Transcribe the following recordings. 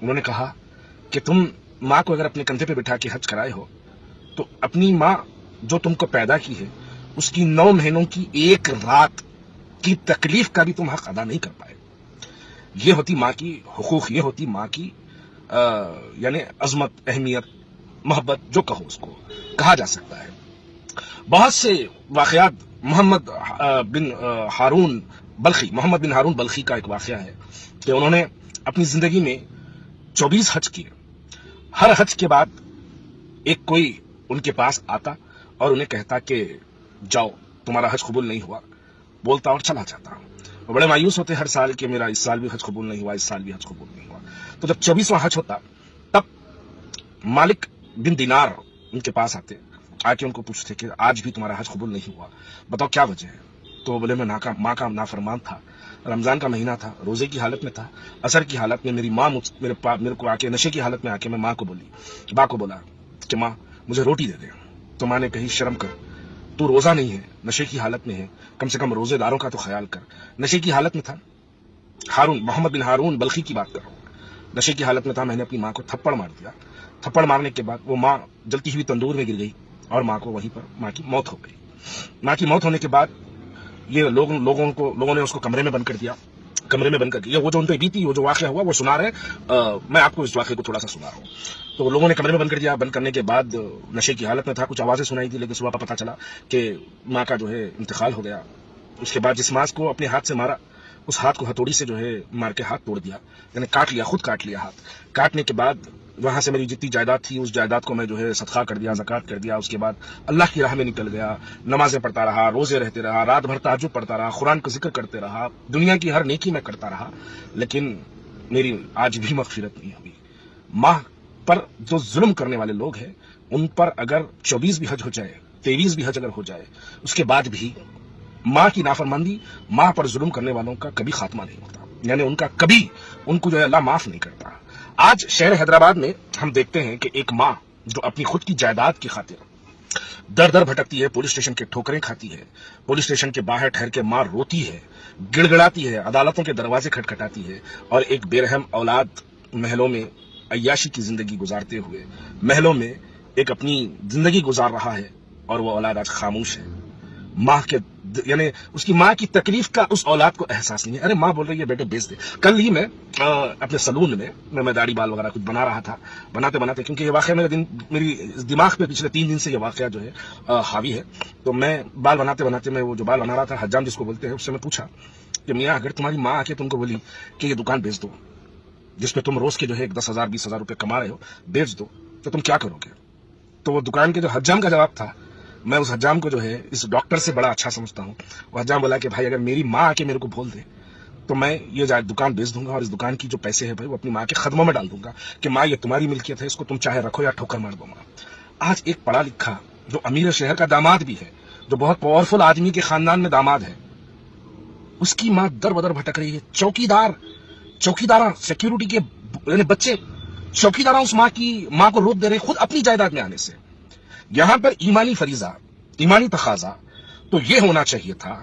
انہوں نے کہا کہ تم ماں کو اگر اپنے کندھے پہ بٹھا کے حج کرائے ہو تو اپنی ماں جو تم کو پیدا کی ہے اس کی 9 مہینوں کی ایک رات کی تکلیف کا بھی تم حق ادا نہیں کر پائے. یہ ہوتی ماں کی حقوق، یہ ہوتی ماں کی یعنی عظمت، اہمیت، محبت، جو کہو اس کو کہا جا سکتا ہے. بہت سے واقعات محمد بن ہارون بلخی کا ایک واقعہ ہے کہ انہوں نے اپنی زندگی میں 24 حج کیے. ہر حج کے بعد ایک کوئی ان کے پاس آتا اور انہیں کہتا کہ جاؤ تمہارا حج قبول نہیں ہوا، بولتا اور چلا جاتا. وہ بڑے مایوس ہوتے ہر سال کہ میرا اس سال بھی حج قبول نہیں ہوا، اس سال بھی حج قبول نہیں ہوا. تو جب 24واں حج ہوتا تب مالک بن دینار ان کے پاس آتے، آ کے ان کو پوچھتے کہ آج بھی تمہارا حج قبول نہیں ہوا، بتاؤ کیا وجہ ہے. تو وہ بولے میں ماں کا نافرمان تھا، رمضان کا مہینہ تھا، روزے کی حالت میں تھا، عصر کی حالت میں میری ماں میرے کو آ کے نشے کی حالت میں آ کے میں ماں کو بولا کہ ماں مجھے روٹی دے دے. تو ماں نے کہی شرم کر، تو روزہ نہیں ہے، نشے کی حالت میں ہے، کم سے کم روزے داروں کا تو خیال کر. نشے کی حالت میں تھا، محمد بن ہارون بلخی کی بات کر رہا ہوں، نشے کی حالت میں تھا. میں نے اپنی ماں کو تھپڑ مار دیا. تھپڑ مارنے کے بعد وہ ماں جلتی ہوئی تندور میں گر گئی اور ماں کو وہیں پر ماں کی موت ہو گئی. ماں کی موت ہونے کے بعد یہ لوگوں نے اس کو کمرے میں بند کر دیا. وہ جو ان پہ بیتی، وہ جو واقعہ ہوا وہ سنا رہے ہیں، میں آپ کو اس واقعے کو تھوڑا سا سنا رہا ہوں. تو لوگوں نے کمرے میں بند کر دیا. بند کرنے کے بعد نشے کی حالت میں تھا، کچھ آوازیں سنائی تھی، لیکن صبح پتہ چلا کہ ماں کا جو ہے انتقال ہو گیا. اس کے بعد جس ماں کو اپنے ہاتھ سے مارا، اس ہاتھ کو ہتھوڑی سے جو ہے مار کے ہاتھ توڑ دیا، یعنی خود کاٹ لیا ہاتھ. کاٹنے کے بعد وہاں سے میری جتنی جائیداد تھی اس جائیداد کو میں جو ہے صدقہ کر دیا، زکوٰۃ کر دیا. اس کے بعد اللہ کی راہ میں نکل گیا، نمازیں پڑھتا رہا، روزے رہتے رہا، رات بھر تہجد پڑھتا رہا، قرآن کا ذکر کرتے رہا، دنیا کی ہر نیکی میں کرتا رہا، لیکن میری آج بھی مغفرت نہیں ہوئی. ماں پر جو ظلم کرنے والے لوگ ہیں ان پر اگر 24 بھی حج ہو جائے، 23 بھی حج اگر ہو جائے، اس کے بعد بھی ماں کی نافرمانی، ماں پر ظلم کرنے والوں کا کبھی خاتمہ نہیں ہوتا، یعنی ان کو جو ہے اللہ معاف نہیں کرتا. آج شہر حیدرآباد میں ہم دیکھتے ہیں کہ ایک ماں جو اپنی خود کی جائیداد کی خاطر در در بھٹکتی ہے، پولیس اسٹیشن کے ٹھوکریں کھاتی ہے، پولیس اسٹیشن کے باہر ٹھہر کے ماں روتی ہے، گڑ گڑاتی ہے، عدالتوں کے دروازے کھٹکھٹاتی ہے، اور ایک بے رحم اولاد محلوں میں عیاشی کی زندگی گزارتے ہوئے محلوں میں ایک اپنی زندگی گزار رہا ہے، اور وہ اولاد آج خاموش ہے. ماں کے یعنی اس کی ماں کی تکلیف کا اس اولاد کو احساس نہیں ہے. ارے ماں بول رہی ہے بیٹے بیچ دے. کل ہی میں اپنے سلون میں داڑھی بال وغیرہ کچھ بنا رہا تھا، بناتے کیونکہ یہ واقعہ میری دماغ پہ پچھلے 3 دن سے یہ واقعہ جو ہے حاوی ہے. تو میں بال بناتے میں وہ جو بال بنا رہا تھا، حجام جس کو بولتے ہیں، اس سے میں پوچھا کہ میاں اگر تمہاری ماں آ کے تم کو بولی کہ یہ دکان بیچ دو جس پہ تم روز کے جو ہے 10,000 20,000 روپے کما رہے ہو، بیچ دو، تو تم کیا کرو گے؟ تو وہ دکان کے جو حجام کا جواب تھا، میں اس حجام کو جو ہے اس ڈاکٹر سے بڑا اچھا سمجھتا ہوں. وہ حجام بولا کہ بھائی اگر میری ماں آ کے میرے کو بول دے تو میں یہ دکان بیچ دوں گا، اور اس دکان کی جو پیسے ہیں بھائی وہ اپنی ماں کے خدموں میں ڈال دوں گا کہ ماں یہ تمہاری ملکیت ہے، اس کو تم چاہے رکھو یا ٹھوکر مار دو. آج ایک پڑھا لکھا جو امیر شہر کا داماد بھی ہے، جو بہت پاورفل آدمی کے خاندان میں داماد ہے، اس کی ماں در بدر بھٹک رہی ہے. چوکیدار سیکیورٹی کے یعنی بچے چوکیدار اس ماں کو روک دے رہے خود اپنی جائیداد میں آنے سے. یہاں پر ایمانی فریضہ، ایمانی تقاضا تو یہ ہونا چاہیے تھا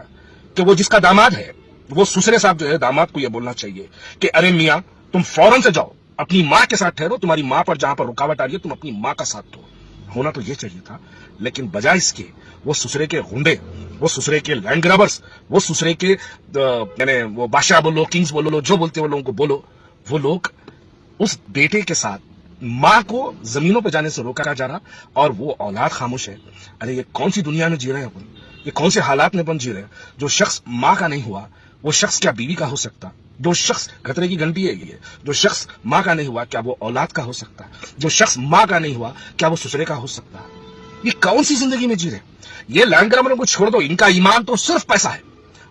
کہ وہ جس کا داماد ہے، وہ سسرے صاحب جو ہے داماد کو یہ بولنا چاہیے کہ ارے میاں تم فوراً سے جاؤ، اپنی ماں کے ساتھ ٹھہرو، تمہاری ماں پر جہاں پر رکاوٹ آ رہی ہے تم اپنی ماں کا ساتھ دو. ہونا تو یہ چاہیے تھا، لیکن بجائے اس کے وہ سسرے کے غنڈے، وہ سسرے کے لینڈ گرابرز، وہ سسرے کے یعنی وہ بادشاہ بولو، کنگز بولو، جو بولتے وہ لوگوں کو بولو، وہ لوگ اس بیٹے کے ساتھ ماں کو زمینوں پہ جانے سے روکا جا رہا، اور وہ اولاد خاموش ہے. ارے یہ کون سی دنیا میں جی رہے ہیں اپن، یہ کون سے حالات میں اپن جی رہے ہیں؟ جو شخص ماں کا نہیں ہوا وہ شخص کیا بیوی کا ہو سکتا؟ جو شخص خطرے کی گھنٹی ہے یہ، جو شخص ماں کا نہیں ہوا کیا وہ اولاد کا ہو سکتا؟ جو شخص ماں کا نہیں ہوا کیا وہ سسرے کا ہو سکتا؟ یہ کون سی زندگی میں جی رہے؟ یہ لینڈ گرابروں کو چھوڑ دو، ان کا ایمان تو صرف پیسہ ہے.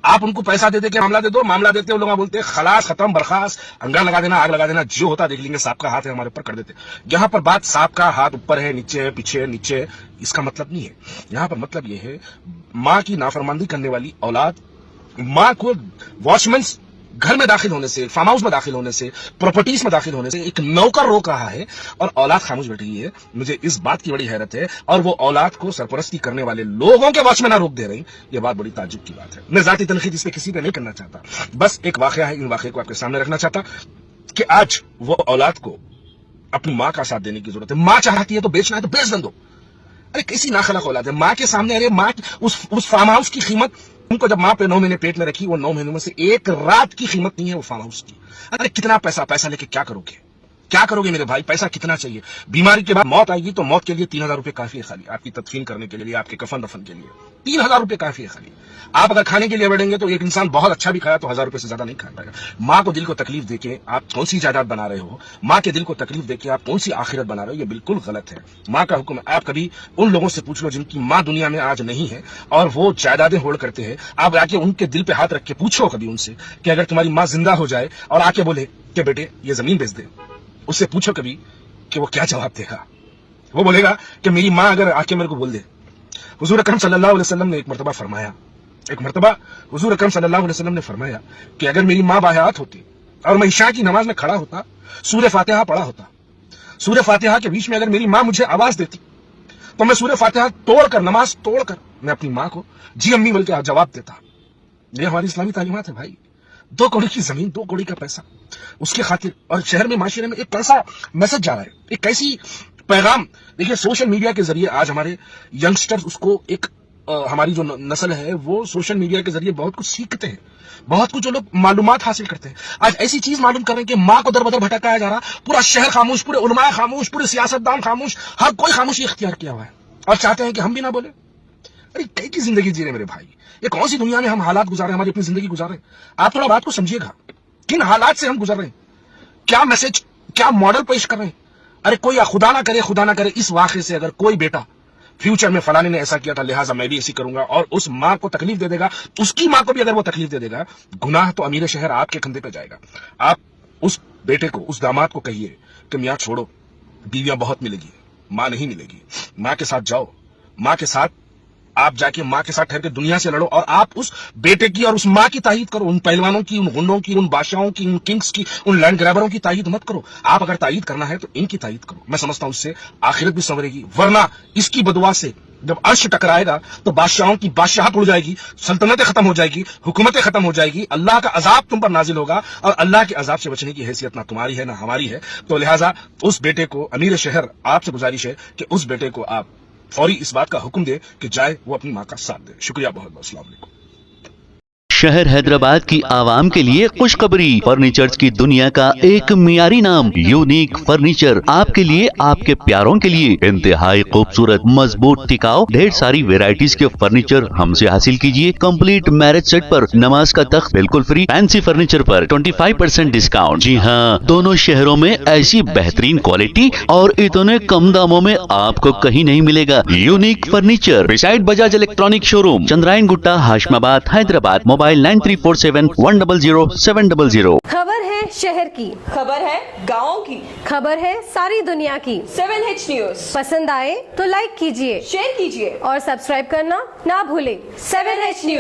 آپ ان کو پیسہ دے کے معاملہ دے دو، معاملہ دیتے وہ لوگ بولتے ہیں خلاص، ختم، برخاست، انگار لگا دینا، آگ لگا دینا، جو ہوتا دیکھ لیں گے، سانپ کا ہاتھ ہے ہمارے اوپر کر دیتے. یہاں پر بات سانپ کا ہاتھ اوپر ہے، نیچے ہے، پیچھے ہے، نیچے ہے، اس کا مطلب نہیں ہے. یہاں پر مطلب یہ ہے ماں کی نافرمانی کرنے والی اولاد ماں کو واچ مینس گھر میں داخل ہونے سے، فارم ہاؤس میں داخل ہونے سے، پراپرٹیز میں داخل ہونے سے ایک نوکر روک رہا ہے، اور اولاد خاموش بیٹھی ہے. مجھے اس بات کی بڑی حیرت ہے، اور وہ اولاد کو سرپرستی کرنے والے لوگوں کے واچ میں نہ روک دے رہی. یہ بات بڑی تعجب کی بات ہے. میں ذاتی تنقید اس پہ کسی پہ نہیں کرنا چاہتا، بس ایک واقعہ ہے، ان واقعے کو آپ کے سامنے رکھنا چاہتا. کہ آج وہ اولاد کو اپنی ماں کا ساتھ دینے کی ضرورت ہے. ماں چاہتی ہے تو بیچنا ہے تو بیچ دیں دو. ارے کیسی ناخلق اولاد ہے. ماں کے سامنے ارے ماں اس فارم ہاؤس کی قیمت ان کو جب ماں پہ 9 مہینے پیٹ میں رکھی, وہ 9 مہینوں میں سے ایک رات کی قیمت نہیں ہے وہ فارم ہاؤس کی. ارے کتنا پیسہ لے کے کیا کرو گے, کیا کرو گے میرے بھائی؟ پیسہ کتنا چاہیے؟ بیماری کے بعد موت آئے گی تو موت کے لیے 3000 روپے کافی ہے خالی, آپ کی تدفین کرنے کے لیے, آپ کے کفن دفن کے لیے 3000 روپے کافی ہے خالی. آپ اگر کھانے کے لیے بڑھیں گے تو ایک انسان بہت اچھا بھی کھایا تو 1000 روپے سے زیادہ نہیں کھا پائے گا. ماں کو دل کو تکلیف دے کے آپ کون سی جائیداد بنا رہے ہو؟ ماں کے دل کو تکلیف دے کے آپ کون سی آخرت بنا رہے ہو؟ یہ بالکل غلط ہے. ماں کا حکم ہے. آپ کبھی ان لوگوں سے پوچھ لو جن کی ماں دنیا میں آج نہیں ہے اور وہ جائیدادیں ہولڈ کرتے ہیں, آپ آ کے ان کے دل پہ ہاتھ رکھ کے پوچھو کبھی ان سے کہ اگر تمہاری ماں زندہ ہو جائے اور آ کے بولے کہ بیٹے یہ زمین بیچ دے, اس سے پوچھو کبھی کہ وہ کیا جواب دے گا. وہ بولے گا کہ میری ماں اگر آ کے میرے کو بول دے. حضور اکرم صلی اللہ علیہ وسلم نے ایک مرتبہ حضور اکرم صلی اللہ علیہ وسلم نے فرمایا کہ اگر میری ماں باحیات ہوتی اور میں عشاء کی نماز میں کھڑا ہوتا, سورہ فاتحہ پڑھا ہوتا, سورہ فاتحہ کے بیچ میں اگر میری ماں مجھے آواز دیتی تو میں سورہ فاتحہ توڑ کر, نماز توڑ کر میں اپنی ماں کو جی امی بول کے جواب دیتا. یہ ہماری اسلامی تعلیمات ہے بھائی. 2 کوڑی کی زمین, 2 کوڑی کا پیسہ, اس کے خاطر. اور شہر میں معاشرے میں ایک کیسا میسج جا رہا ہے, ایک کیسی پیغام. دیکھیے سوشل میڈیا کے ذریعے آج ہمارے ینگسٹرز اس کو ایک ہماری جو نسل ہے وہ سوشل میڈیا کے ذریعے بہت کچھ سیکھتے ہیں, بہت کچھ جو لوگ معلومات حاصل کرتے ہیں. آج ایسی چیز معلوم کر رہے ہیں کہ ماں کو در بدر بھٹکایا جا رہا, پورا شہر خاموش, پورے علماء خاموش, پورے سیاستدان خاموش, ہر کوئی خاموشی اختیار کیا ہوا ہے اور چاہتے ہیں کہ ہم بھی نہ بولیں. ارے کئی کی زندگی جی رہے میرے بھائی, یہ کون سی دنیا میں ہم حالات گزار رہے ہیں, ہماری اپنی زندگی گزار رہے ہیں. آپ تھوڑا بات کو سمجھیے گا, کن حالات سے ہم گزر رہے ہیں, کیا میسج, کیا ماڈل پیش کر رہے ہیں. ارے کوئی خدا نہ کرے اس واقعے سے اگر کوئی بیٹا فیوچر میں فلانے نے ایسا کیا تھا لہٰذا میں بھی ایسی کروں گا اور اس ماں کو تکلیف دے دے گا, اس کی ماں کو بھی اگر وہ تکلیف دے دے گا, گناہ تو امیر شہر آپ کے کندھے پہ جائے گا. آپ اس بیٹے کو, اس داماد کو کہیے کہ میاں چھوڑو, بیویاں بہت ملے گی, ماں نہیں ملے گی. ماں کے ساتھ جاؤ, ماں کے ساتھ آپ جا کے ماں کے ساتھ ٹھہر کے دنیا سے لڑو, اور آپ اس بیٹے کی اور اس ماں کی تائید کرو. ان پہلوانوں کی, ان غنڈوں کی, ان بادشاہوں کی, ان کنگز کی, ان لینڈ گریبروں کی تائید مت کرو. آپ اگر تائید کرنا ہے تو ان کی تائید کرو. میں سمجھتا ہوں اس سے آخرت بھی سنورے گی, ورنہ اس کی بدعا سے جب عرش ٹکرائے گا تو بادشاہوں کی بادشاہت اڑ جائے گی, سلطنتیں ختم ہو جائے گی, حکومتیں ختم ہو جائے گی, اللہ کا عذاب تم پر نازل ہوگا, اور اللہ کے عذاب سے بچنے کی حیثیت نہ تمہاری ہے نہ ہماری ہے. تو لہٰذا اس بیٹے کو, امیر شہر آپ سے گزارش ہے کہ اس بیٹے کو آپ فوری اس بات کا حکم دے کہ جائے وہ اپنی ماں کا ساتھ دے. شکریہ بہت بہت. السلام علیکم. شہر حیدرآباد کی عوام کے لیے خوشخبری, فرنیچرز کی دنیا کا ایک معیاری نام یونیک فرنیچر آپ کے لیے, آپ کے پیاروں کے لیے انتہائی خوبصورت, مضبوط, ٹکاؤ ڈھیر ساری ویرائٹیز کے فرنیچر ہم سے حاصل کیجیے. کمپلیٹ میرج سیٹ پر نماز کا تخت بالکل فری, فینسی فرنیچر پر 25% ڈسکاؤنٹ. جی ہاں, دونوں شہروں میں ایسی بہترین کوالٹی اور اتنے کم داموں میں آپ کو کہیں نہیں ملے گا. Unique furniture beside Bajaj electronic showroom, Chandrayangutta, Hashimabad, Hyderabad. Mobile 9347100700. خبر ہے شہر کی, خبر ہے گاؤں کی, خبر ہے ساری دنیا کی. 7H نیوز پسند آئے تو لائک کیجئے, شیئر کیجیے اور سبسکرائب کرنا نہ بھولیں. 7H news.